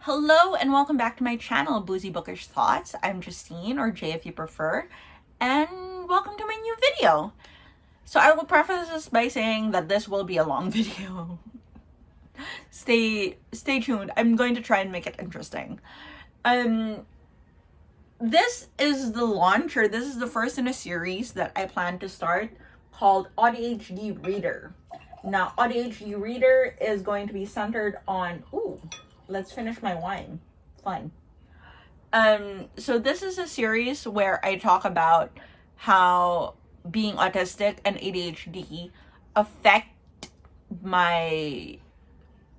Hello and welcome back to my channel, Boozy Bookish Thoughts. I'm Justine, or Jay if you prefer, and welcome to my new video. So I will preface this by saying that this will be a long video. Stay tuned. I'm going to try and make it interesting. This is the launch, or this is the first in a series that I plan to start called AuDHD Reader. Now, AuDHD Reader is going to be centered on, let's finish my wine. Fun. So this is a series where I talk about how being autistic and ADHD affect my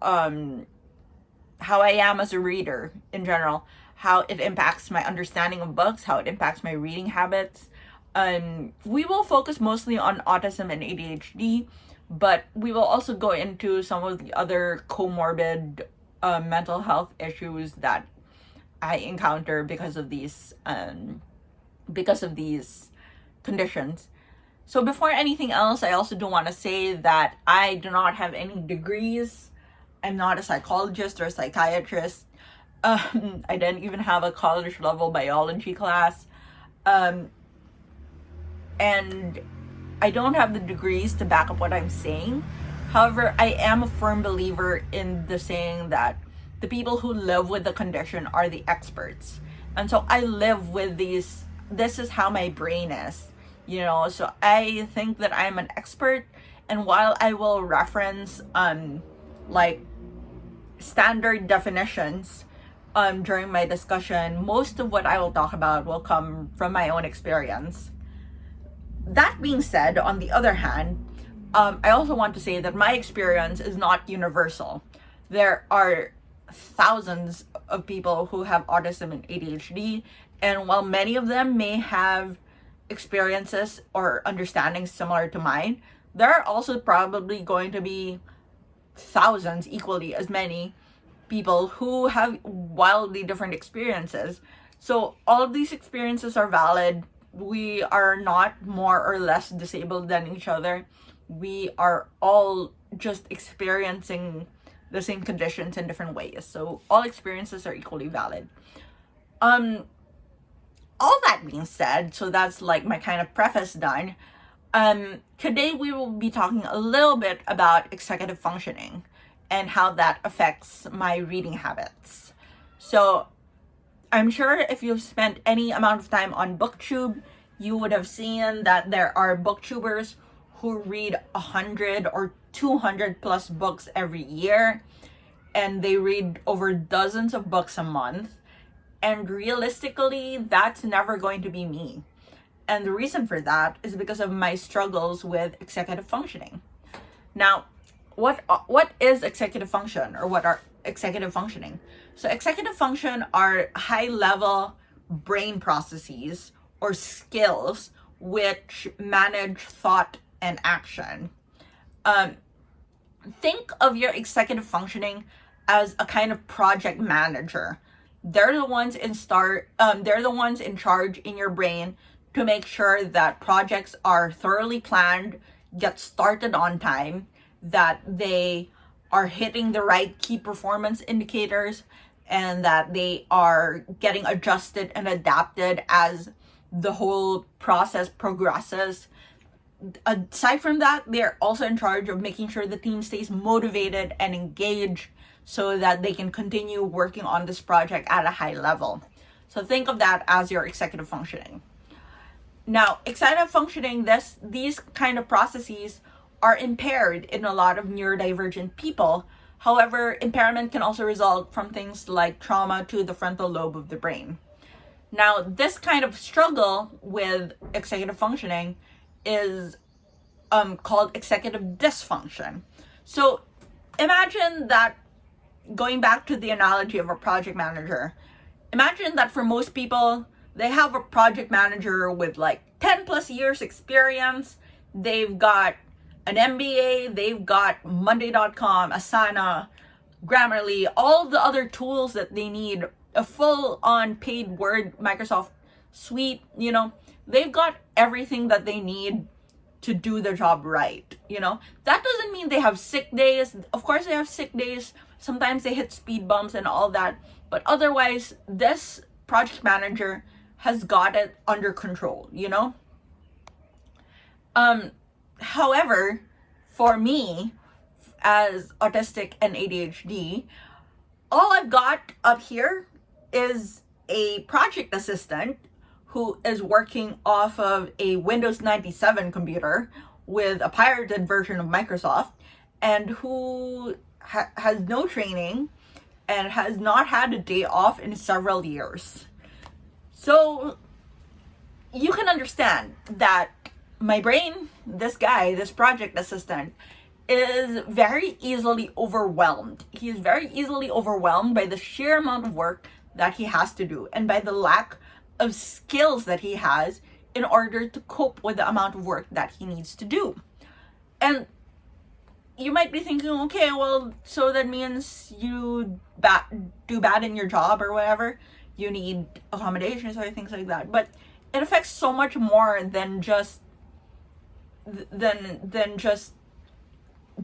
how I am as a reader in general, how it impacts my understanding of books, how it impacts my reading habits. We will focus mostly on autism and ADHD, but we will also go into some of the other comorbid mental health issues that I encounter because of these conditions. So before anything else, I also do want to say that I do not have any degrees. I'm not a psychologist or a psychiatrist. I didn't even have a college level biology class. And I don't have the degrees to back up what I'm saying. However, I am a firm believer in the saying that the people who live with the condition are the experts. And so I live with these, this is how my brain is, so I think that I'm an expert. And while I will reference like standard definitions during my discussion, most of what I will talk about will come from my own experience. That being said, on the other hand, I also want to say that my experience is not universal. There are thousands of people who have autism and ADHD, and while many of them may have experiences or understandings similar to mine, there are also probably going to be thousands, equally as many people who have wildly different experiences. So all of these experiences are valid. We are not more or less disabled than each other. We are all just experiencing the same conditions in different ways. So all experiences are equally valid. All that being said, so that's like my kind of preface done. Today we will be talking a little bit about executive functioning and how that affects my reading habits. So I'm sure if you've spent any amount of time on BookTube, you would have seen that there are booktubers who read 100 or 200 plus books every year, and they read over dozens of books a month. And realistically, that's never going to be me. And the reason for that is because of my struggles with executive functioning. Now, what is executive function, or what are executive functioning? So executive function are high-level brain processes or skills which manage thought and action. Think of your executive functioning as a kind of project manager. They're the ones in charge in your brain to make sure that projects are thoroughly planned, get started on time, that they are hitting the right key performance indicators, and that they are getting adjusted and adapted as the whole process progresses. Aside from that, they're also in charge of making sure the team stays motivated and engaged so that they can continue working on this project at a high level. So think of that as your executive functioning. Now, executive functioning, these kind of processes are impaired in a lot of neurodivergent people. However, impairment can also result from things like trauma to the frontal lobe of the brain. Now, this kind of struggle with executive functioning is called executive dysfunction. So imagine that, going back to the analogy of a project manager, imagine that for most people, they have a project manager with like 10 plus years experience. They've got an MBA, they've got Monday.com, Asana, Grammarly, all the other tools that they need, a full-on paid Word, Microsoft suite, they've got everything that they need to do their job right. That doesn't mean they have sick days. Of course they have sick days. Sometimes they hit speed bumps and all that. But otherwise, this project manager has got it under control, you know? However, for me, as autistic and ADHD, all I've got up here is a project assistant who is working off of a Windows 97 computer with a pirated version of Microsoft, and who has no training and has not had a day off in several years. So you can understand that my brain, this guy, this project assistant, is very easily overwhelmed. He is very easily overwhelmed by the sheer amount of work that he has to do and by the lack of skills that he has in order to cope with the amount of work that he needs to do. And you might be thinking, okay, well, so that means you do bad in your job or whatever. You need accommodations or things like that. But it affects so much more than just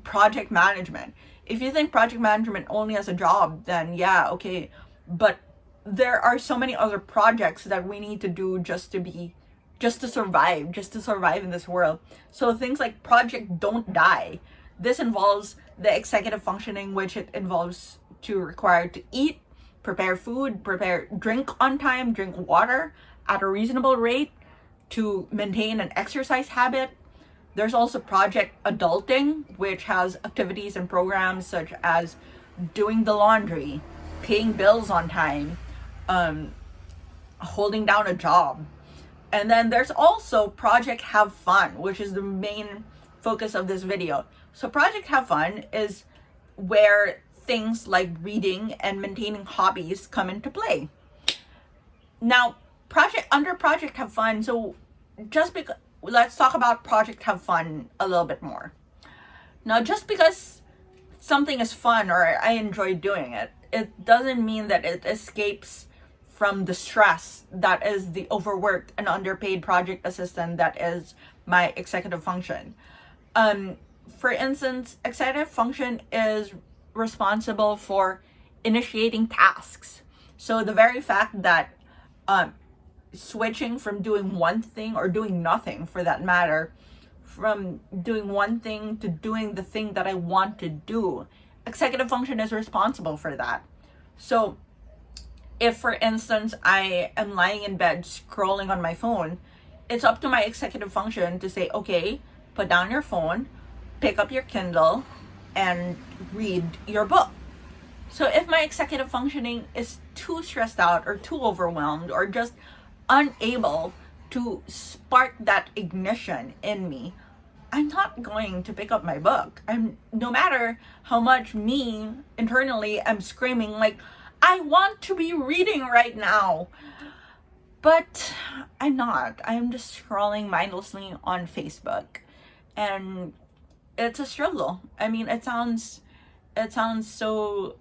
project management. If you think project management only as a job, then yeah, okay. But there are so many other projects that we need to do just to survive in this world. So things like Project Don't Die. This involves the executive functioning, which it involves required to eat, prepare food, drink on time, drink water at a reasonable rate, to maintain an exercise habit. There's also Project Adulting, which has activities and programs such as doing the laundry, paying bills on time, holding down a job. And then there's also Project Have Fun, which is the main focus of this video. So Project Have Fun is where things like reading and maintaining hobbies come into play. Now, under Project Have Fun, so let's talk about Project Have Fun a little bit more. Now, just because something is fun or I enjoy doing it, it doesn't mean that it escapes from the stress that is the overworked and underpaid project assistant that is my executive function. For instance, executive function is responsible for initiating tasks. So the very fact that switching from doing one thing, or doing nothing for that matter, from doing one thing to doing the thing that I want to do, executive function is responsible for that. So if, for instance, I am lying in bed scrolling on my phone, it's up to my executive function to say, okay, put down your phone, pick up your Kindle, and read your book. So if my executive functioning is too stressed out or too overwhelmed or just unable to spark that ignition in me, I'm not going to pick up my book. No matter how much me internally I'm screaming like, I want to be reading right now. But I'm not. I'm just scrolling mindlessly on Facebook. And it's a struggle. I mean, it sounds so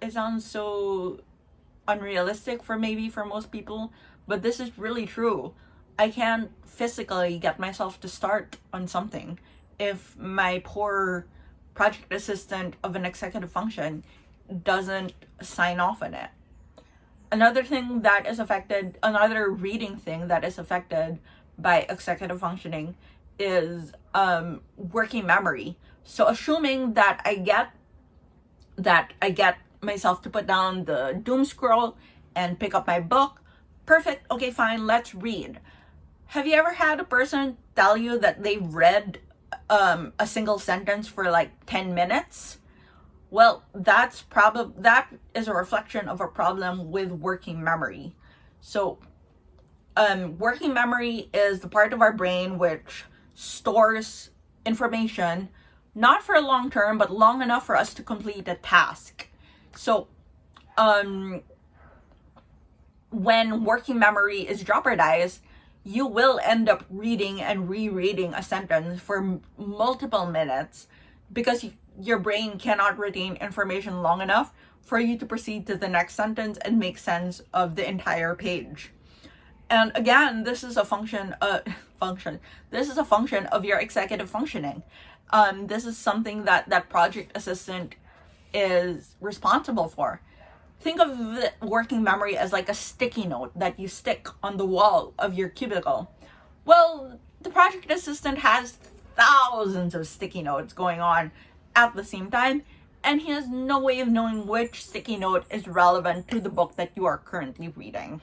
unrealistic for most people, but this is really true. I can't physically get myself to start on something if my poor project assistant of an executive function doesn't sign off on it. Another reading thing that is affected by executive functioning is working memory. So assuming that I get myself to put down the doom scroll and pick up my book, perfect, okay, fine, let's read. Have you ever had a person tell you that they read a single sentence for like 10 minutes? Well, that is a reflection of a problem with working memory. So working memory is the part of our brain which stores information, not for a long term, but long enough for us to complete a task. So when working memory is jeopardized, you will end up reading and rereading a sentence for multiple minutes because your brain cannot retain information long enough for you to proceed to the next sentence and make sense of the entire page. And again, this is a function of your executive functioning. This is something that project assistant is responsible for. Think of the working memory as like a sticky note that you stick on the wall of your cubicle. Well, the project assistant has thousands of sticky notes going on at the same time, and he has no way of knowing which sticky note is relevant to the book that you are currently reading.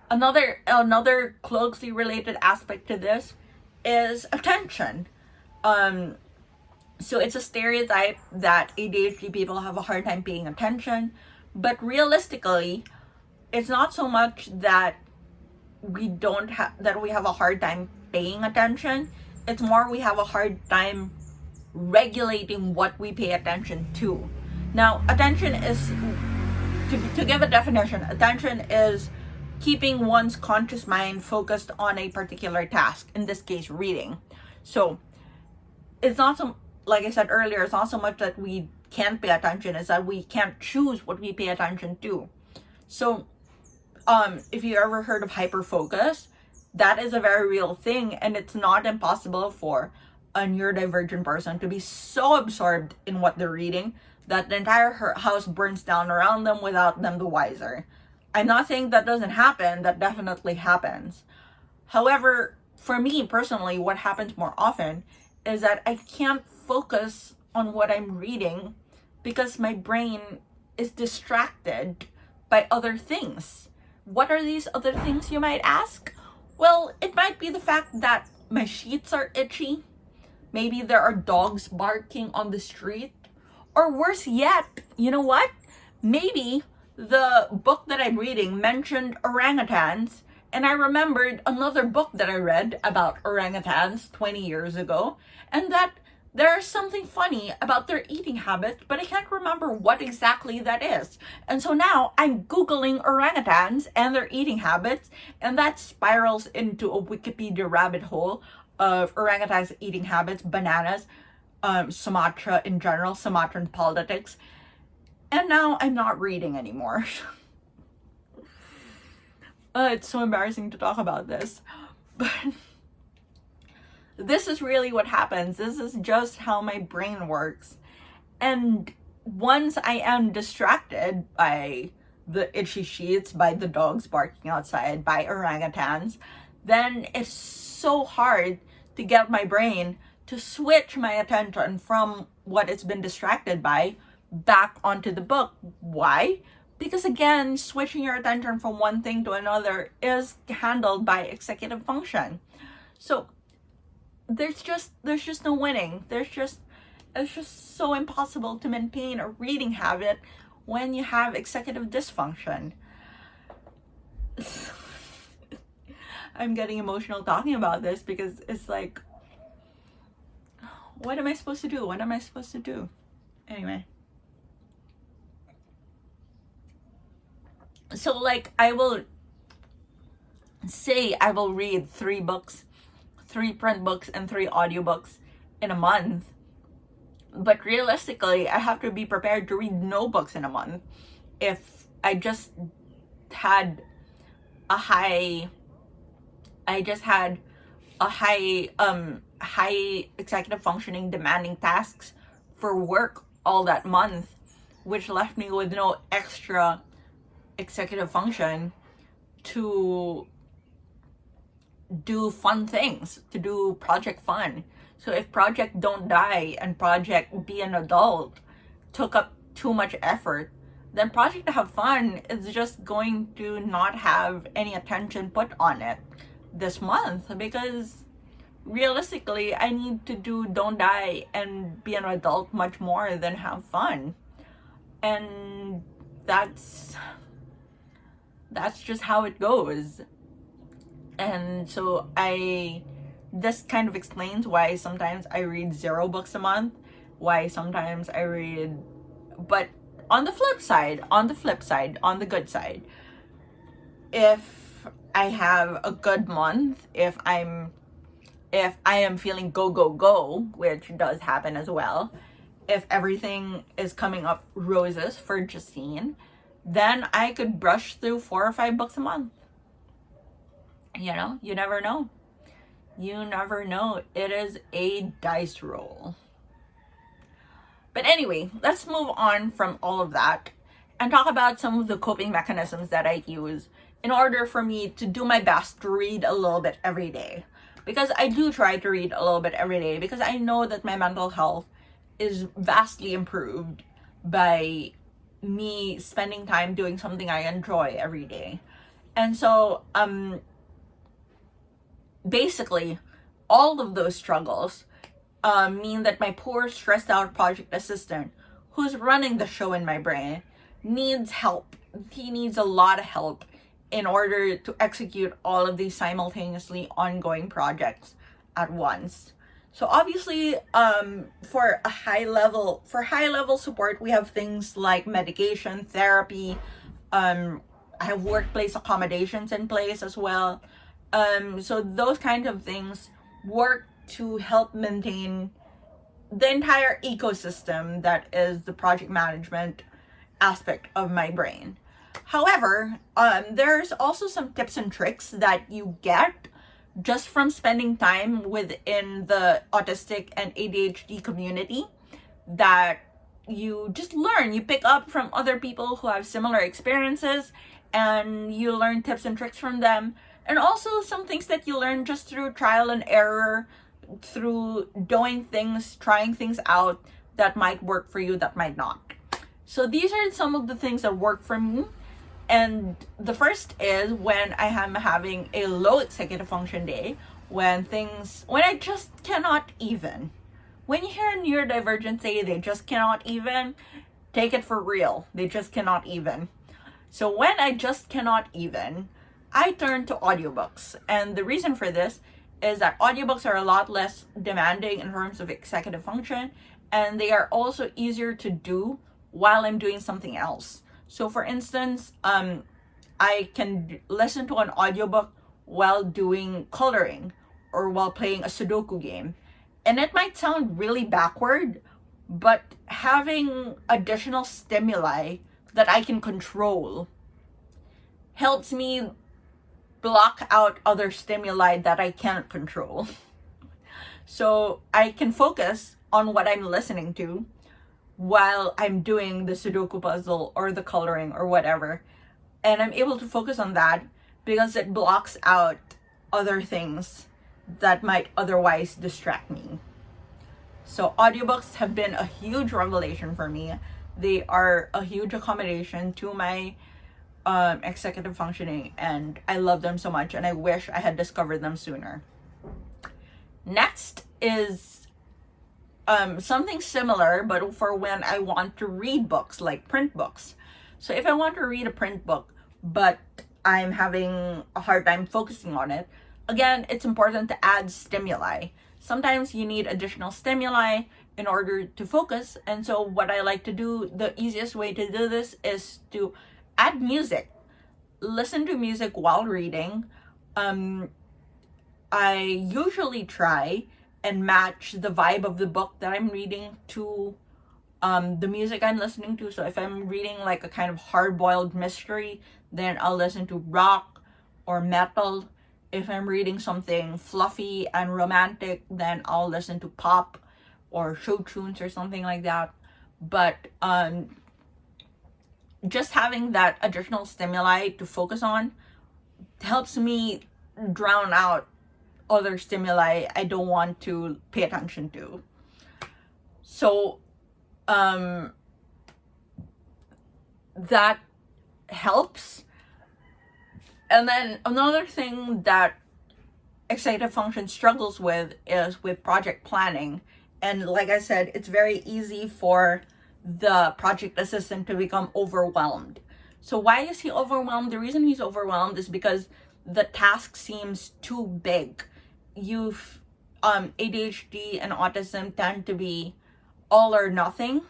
Another closely related aspect to this is attention. So it's a stereotype that ADHD people have a hard time paying attention, but realistically, it's not so much that we have a hard time paying attention. It's more we have a hard time regulating what we pay attention to. Now, attention is, to give a definition, attention is keeping one's conscious mind focused on a particular task, in this case, reading. So it's not so, like I said earlier, it's not so much that we can't pay attention, it's that we can't choose what we pay attention to. So if you ever heard of hyperfocus, that is a very real thing, and it's not impossible for a neurodivergent person to be so absorbed in what they're reading that the entire house burns down around them without them the wiser. I'm not saying that doesn't happen, that definitely happens. However, for me personally, what happens more often is that I can't focus on what I'm reading because my brain is distracted by other things. What are these other things, you might ask? Well, it might be the fact that my sheets are itchy. Maybe there are dogs barking on the street. Or worse yet, you know what? Maybe the book that I'm reading mentioned orangutans, and I remembered another book that I read about orangutans 20 years ago, and that there's something funny about their eating habits, but I can't remember what exactly that is. And so now I'm Googling orangutans and their eating habits, and that spirals into a Wikipedia rabbit hole of orangutans' eating habits, bananas, Sumatra in general, Sumatran politics. And now I'm not reading anymore. It's so embarrassing to talk about this. But this is really what happens. This is just how my brain works. And once I am distracted by the itchy sheets, by the dogs barking outside, by orangutans, then it's so hard to get my brain to switch my attention from what it's been distracted by back onto the book. Why? Because again, switching your attention from one thing to another is handled by executive function. So there's just no winning. It's just so impossible to maintain a reading habit when you have executive dysfunction. I'm getting emotional talking about this because it's like, what am I supposed to do? What am I supposed to do? Anyway. So like I will say I will read 3 books, 3 print books and 3 audiobooks in a month. But realistically, I have to be prepared to read no books in a month if I just had a high executive functioning demanding tasks for work all that month, which left me with no extra executive function to do fun things, to do Project Fun. So if Project Don't Die and Project Be an Adult took up too much effort, then Project Have Fun is just going to not have any attention put on it this month, because realistically I need to do Don't Die and Be an Adult much more than Have Fun. And that's just how it goes. And so this kind of explains why sometimes I read 0 books a month, why sometimes I read, but on the flip side, on the good side, if I have a good month, if I am feeling go, which does happen as well, if everything is coming up roses for Justine, then I could brush through 4 or 5 books a month. You know, you never know. You never know. It is a dice roll. But anyway, let's move on from all of that and talk about some of the coping mechanisms that I use in order for me to do my best to read a little bit every day. Because I do try to read a little bit every day because I know that my mental health is vastly improved by me spending time doing something I enjoy every day. And so, basically, all of those struggles mean that my poor, stressed out project assistant, who's running the show in my brain, needs help. He needs a lot of help in order to execute all of these simultaneously ongoing projects at once. So obviously, for high level support, we have things like medication, therapy. I have workplace accommodations in place as well. So those kinds of things work to help maintain the entire ecosystem that is the project management aspect of my brain. However, there's also some tips and tricks that you get just from spending time within the autistic and ADHD community that you just learn. You pick up from other people who have similar experiences and you learn tips and tricks from them. And also some things that you learn just through trial and error, through doing things, trying things out that might work for you, that might not. So these are some of the things that work for me. And the first is when I am having a low executive function day, when I just cannot even. When you hear a neurodivergent say they just cannot even, take it for real. They just cannot even. So when I just cannot even, I turn to audiobooks. And the reason for this is that audiobooks are a lot less demanding in terms of executive function, and they are also easier to do while I'm doing something else. So for instance, I can listen to an audiobook while doing coloring or while playing a Sudoku game. And it might sound really backward, but having additional stimuli that I can control helps me block out other stimuli that I can't control. So I can focus on what I'm listening to while I'm doing the Sudoku puzzle or the coloring or whatever. And I'm able to focus on that because it blocks out other things that might otherwise distract me. So audiobooks have been a huge revelation for me. They are a huge accommodation to my executive functioning, and I love them so much, and I wish I had discovered them sooner. Next is something similar, but for when I want to read books, like print books. So if I want to read a print book, but I'm having a hard time focusing on it, again, it's important to add stimuli. Sometimes you need additional stimuli in order to focus. And so what I like to do, the easiest way to do this is to add music. Listen to music while reading. I usually try and match the vibe of the book that I'm reading to the music I'm listening to. So if I'm reading like a kind of hard-boiled mystery, then I'll listen to rock or metal. If I'm reading something fluffy and romantic, then I'll listen to pop or show tunes or something like that. But just having that additional stimuli to focus on helps me drown out other stimuli I don't want to pay attention to. So that helps. And then another thing that executive function struggles with is with project planning. And like I said, it's very easy for the project assistant to become overwhelmed. So why is he overwhelmed? The reason he's overwhelmed is because the task seems too big. ADHD and autism tend to be all or nothing.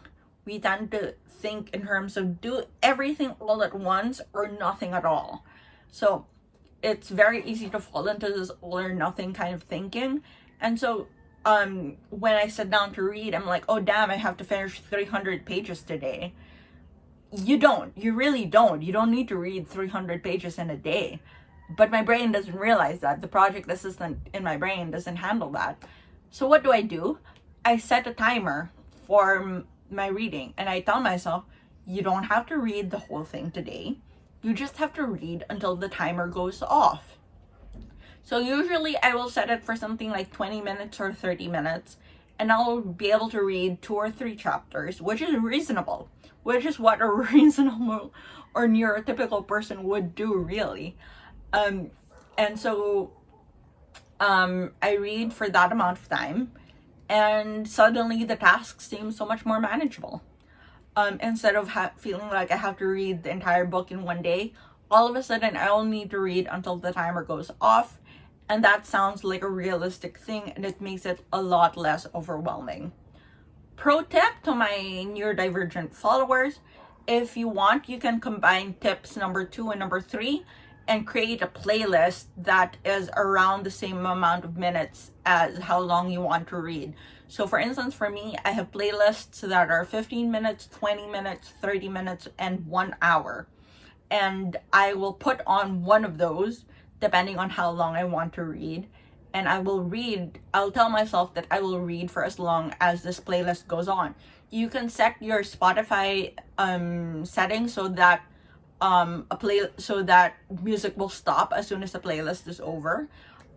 We tend to think in terms of do everything all at once or nothing at all. So it's very easy to fall into this all or nothing kind of thinking. And so when I sit down to read, I'm like, oh damn, I have to finish 300 pages today. You really don't. You don't need to read 300 pages in a day. But my brain doesn't realize that. The project assistant in my brain doesn't handle that. So what do? I set a timer for my reading. And I tell myself, you don't have to read the whole thing today. You just have to read until the timer goes off. So usually I will set it for something like 20 minutes or 30 minutes, and I'll be able to read 2 or 3 chapters, which is reasonable, which is what a reasonable or neurotypical person would do, really. And so I read for that amount of time, and suddenly the task seems so much more manageable. Instead of feeling like I have to read the entire book in one day, all of a sudden I only need to read until the timer goes off, and that sounds like a realistic thing, and it makes it a lot less overwhelming. Pro tip to my neurodivergent followers: if you want, you can combine tips number 2 and number 3 and create a playlist that is around the same amount of minutes as how long you want to read. So for instance, for me, I have playlists that are 15 minutes, 20 minutes, 30 minutes, and 1 hour. And I will put on one of those depending on how long I want to read. And I'll tell myself that I will read for as long as this playlist goes on. You can set your Spotify settings so that so that music will stop as soon as the playlist is over.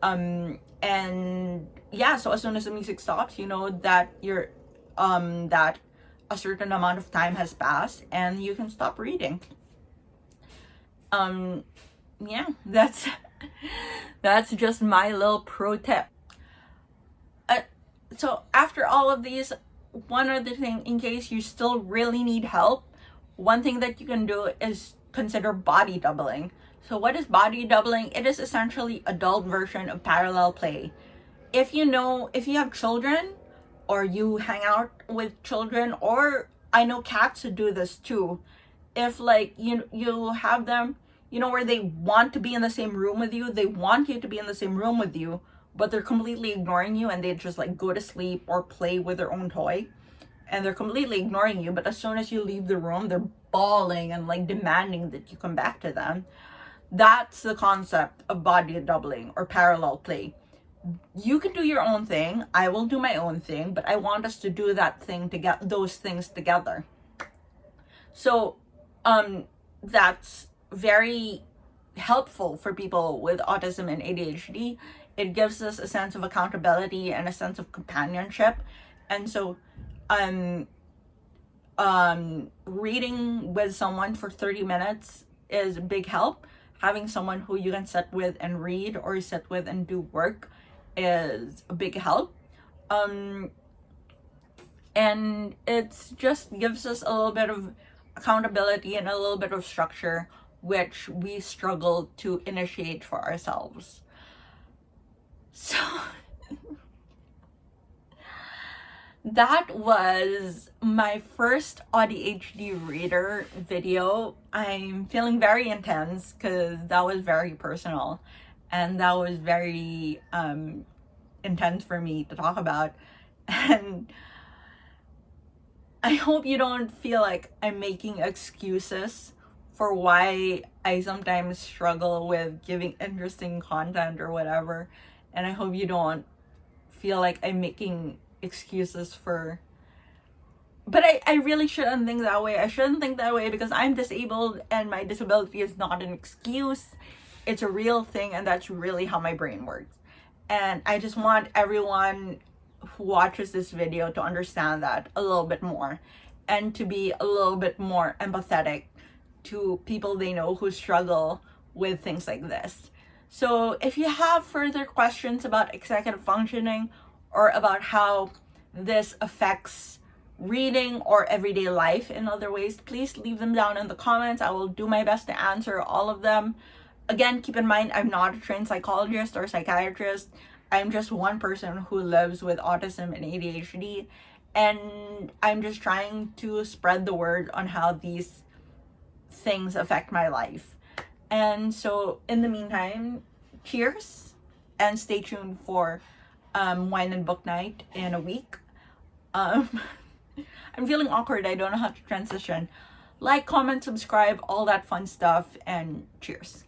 And yeah, so as soon as the music stops, you know that that a certain amount of time has passed and you can stop reading. Yeah, that's just my little pro tip. So after all of these, one other thing, in case you still really need help, one thing that you can do is consider body doubling. So what is body doubling? It is essentially adult version of parallel play. If you have children, or you hang out with children, or I know cats who do this too. If like you have them, where they want to be in the same room with you, they want you to be in the same room with you, but they're completely ignoring you, and they just like go to sleep or play with their own toy, and they're completely ignoring you, but as soon as you leave the room, they're bawling and like demanding that you come back to them. That's the concept of body doubling or parallel play. You can do your own thing, I will do my own thing, but I want us to do that thing to get those things together. So that's very helpful for people with autism and ADHD. It gives us a sense of accountability and a sense of companionship. And so reading with someone for 30 minutes is a big help. Having someone who you can sit with and read, or sit with and do work, is a big help. And it just gives us a little bit of accountability and a little bit of structure, which we struggle to initiate for ourselves. So that was my first AuDHD reader video. I'm feeling very intense because that was very personal, and that was very intense for me to talk about. And I hope you don't feel like I'm making excuses for why I sometimes struggle with giving interesting content or whatever. And I hope you don't feel like I'm making excuses but I really shouldn't think that way. I shouldn't think that way because I'm disabled, and my disability is not an excuse. It's a real thing, and that's really how my brain works. And I just want everyone who watches this video to understand that a little bit more, and to be a little bit more empathetic to people they know who struggle with things like this. So if you have further questions about executive functioning, or about how this affects reading or everyday life in other ways, please leave them down in the comments. I will do my best to answer all of them. Again, keep in mind, I'm not a trained psychologist or psychiatrist. I'm just one person who lives with autism and ADHD, and I'm just trying to spread the word on how these things affect my life. And so in the meantime, cheers, and stay tuned for wine and book night in a week. I'm feeling awkward. I don't know how to transition. Like, comment, subscribe, all that fun stuff, and cheers.